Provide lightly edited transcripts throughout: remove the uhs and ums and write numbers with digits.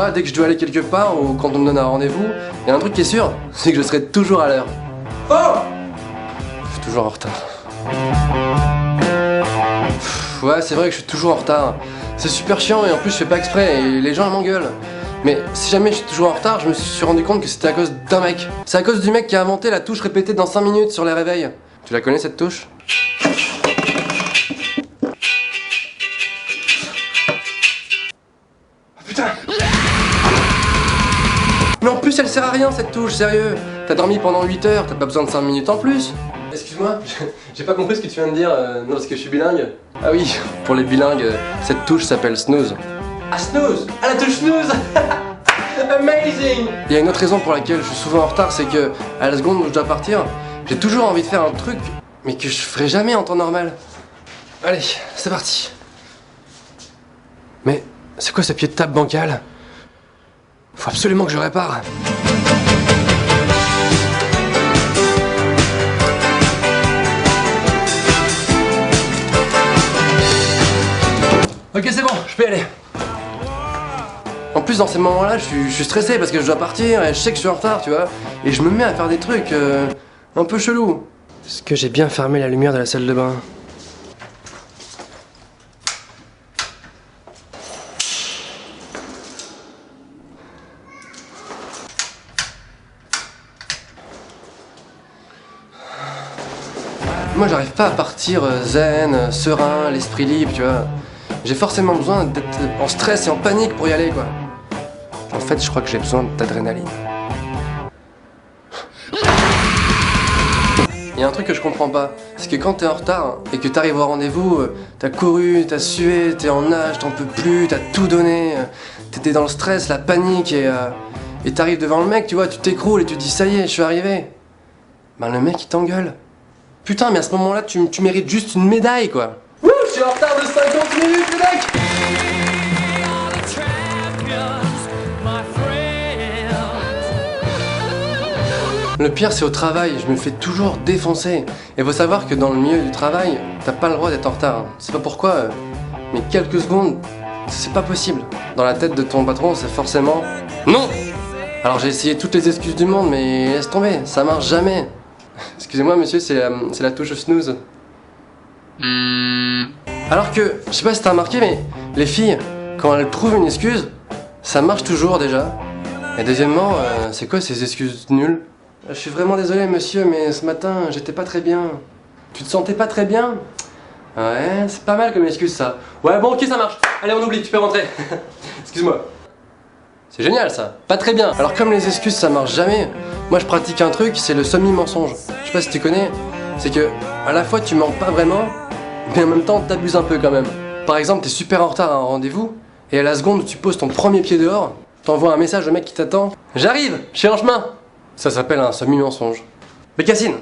Moi, dès que je dois aller quelque part ou quand on me donne un rendez-vous, il y a un truc qui est sûr, c'est que je serai toujours à l'heure. Oh! Je suis toujours en retard. Ouais, c'est vrai que je suis toujours en retard. C'est super chiant et en plus je fais pas exprès et les gens ils m'engueulent. Mais si jamais je suis toujours en retard, je me suis rendu compte que c'était à cause d'un mec. C'est à cause du mec qui a inventé la touche répétée dans 5 minutes sur les réveils. Tu la connais cette touche? Oh, putain! Mais en plus elle sert à rien cette touche, sérieux! T'as dormi pendant 8 heures, t'as pas besoin de 5 minutes en plus! Excuse-moi, j'ai pas compris ce que tu viens de dire, non parce que je suis bilingue. Ah oui, pour les bilingues, cette touche s'appelle snooze. Ah snooze! Ah la touche snooze! Amazing! Il y a une autre raison pour laquelle je suis souvent en retard, c'est que à la seconde où je dois partir, j'ai toujours envie de faire un truc, mais que je ferai jamais en temps normal. Allez, c'est parti. Mais c'est quoi ce pied de table bancal? Faut absolument que je répare. Ok, c'est bon, je peux y aller. En plus, dans ces moments-là, je suis stressé parce que je dois partir et je sais que je suis en retard, tu vois. Et je me mets à faire des trucs un peu chelous. Est-ce que j'ai bien fermé la lumière de la salle de bain? Moi, j'arrive pas à partir zen, serein, l'esprit libre, tu vois. J'ai forcément besoin d'être en stress et en panique pour y aller, quoi. En fait, je crois que j'ai besoin d'adrénaline. Il y a un truc que je comprends pas, c'est que quand t'es en retard et que t'arrives au rendez-vous, t'as couru, t'as sué, t'es en nage, t'en peux plus, t'as tout donné, t'étais dans le stress, la panique et t'arrives devant le mec, tu vois, tu t'écroules et tu te dis ça y est, je suis arrivé. Ben le mec il t'engueule. Putain, mais à ce moment-là, tu mérites juste une médaille, quoi. Wouh, je suis en retard de 50 minutes, le mec! Le pire, c'est au travail, je me fais toujours défoncer. Et faut savoir que dans le milieu du travail, t'as pas le droit d'être en retard. Je sais pas pourquoi, mais quelques secondes, c'est pas possible. Dans la tête de ton patron, c'est forcément non! Alors j'ai essayé toutes les excuses du monde, mais laisse tomber, ça marche jamais. Excusez-moi monsieur, c'est la touche snooze. Alors que, je sais pas si t'as remarqué, mais les filles, quand elles trouvent une excuse, ça marche toujours déjà. Et deuxièmement, c'est quoi ces excuses nulles? Je suis vraiment désolé monsieur, mais ce matin, j'étais pas très bien. Tu te sentais pas très bien? Ouais, c'est pas mal comme excuse ça. Ouais bon ok ça marche, allez on oublie, tu peux rentrer. Excuse-moi. C'est génial ça, pas très bien. Alors comme les excuses ça marche jamais, moi je pratique un truc, c'est le semi-mensonge. Je sais pas si tu connais, c'est que à la fois tu mens pas vraiment, mais en même temps t'abuses un peu quand même. Par exemple t'es super en retard à un rendez-vous, et à la seconde où tu poses ton premier pied dehors, t'envoies un message au mec qui t'attend. J'arrive, je suis en chemin. Ça s'appelle un semi-mensonge. Bécassine.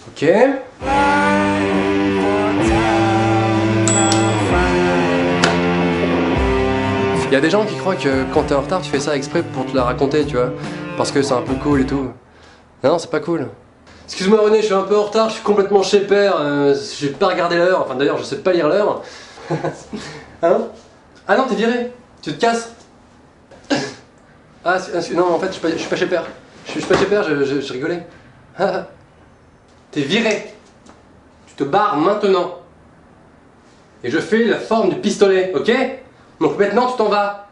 Ok. Il y a des gens qui croient que quand t'es en retard, tu fais ça exprès pour te la raconter, tu vois. Parce que c'est un peu cool et tout. Non, c'est pas cool. Excuse-moi René, je suis un peu en retard, je suis complètement chez père, j'ai pas regardé l'heure, enfin d'ailleurs je sais pas lire l'heure. Hein? Ah non, t'es viré, tu te casses. Ah non, en fait je suis pas chez père. Je suis pas chez père, je rigolais. T'es viré. Tu te barres maintenant. Et je fais la forme du pistolet, ok? Donc maintenant tu t'en vas.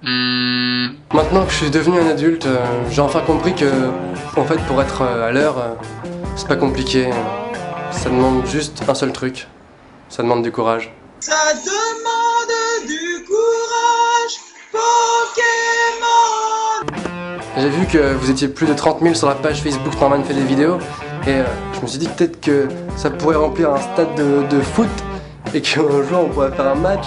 Maintenant que je suis devenu un adulte, j'ai enfin compris que, en fait, pour être à l'heure, c'est pas compliqué. Ça demande juste un seul truc. Ça demande du courage. Ça demande du courage, Pokémon. J'ai vu que vous étiez plus de 30 000 sur la page Facebook Norman fait des vidéos, et je me suis dit peut-être que ça pourrait remplir un stade de foot, et qu'un jour on pourrait faire un match.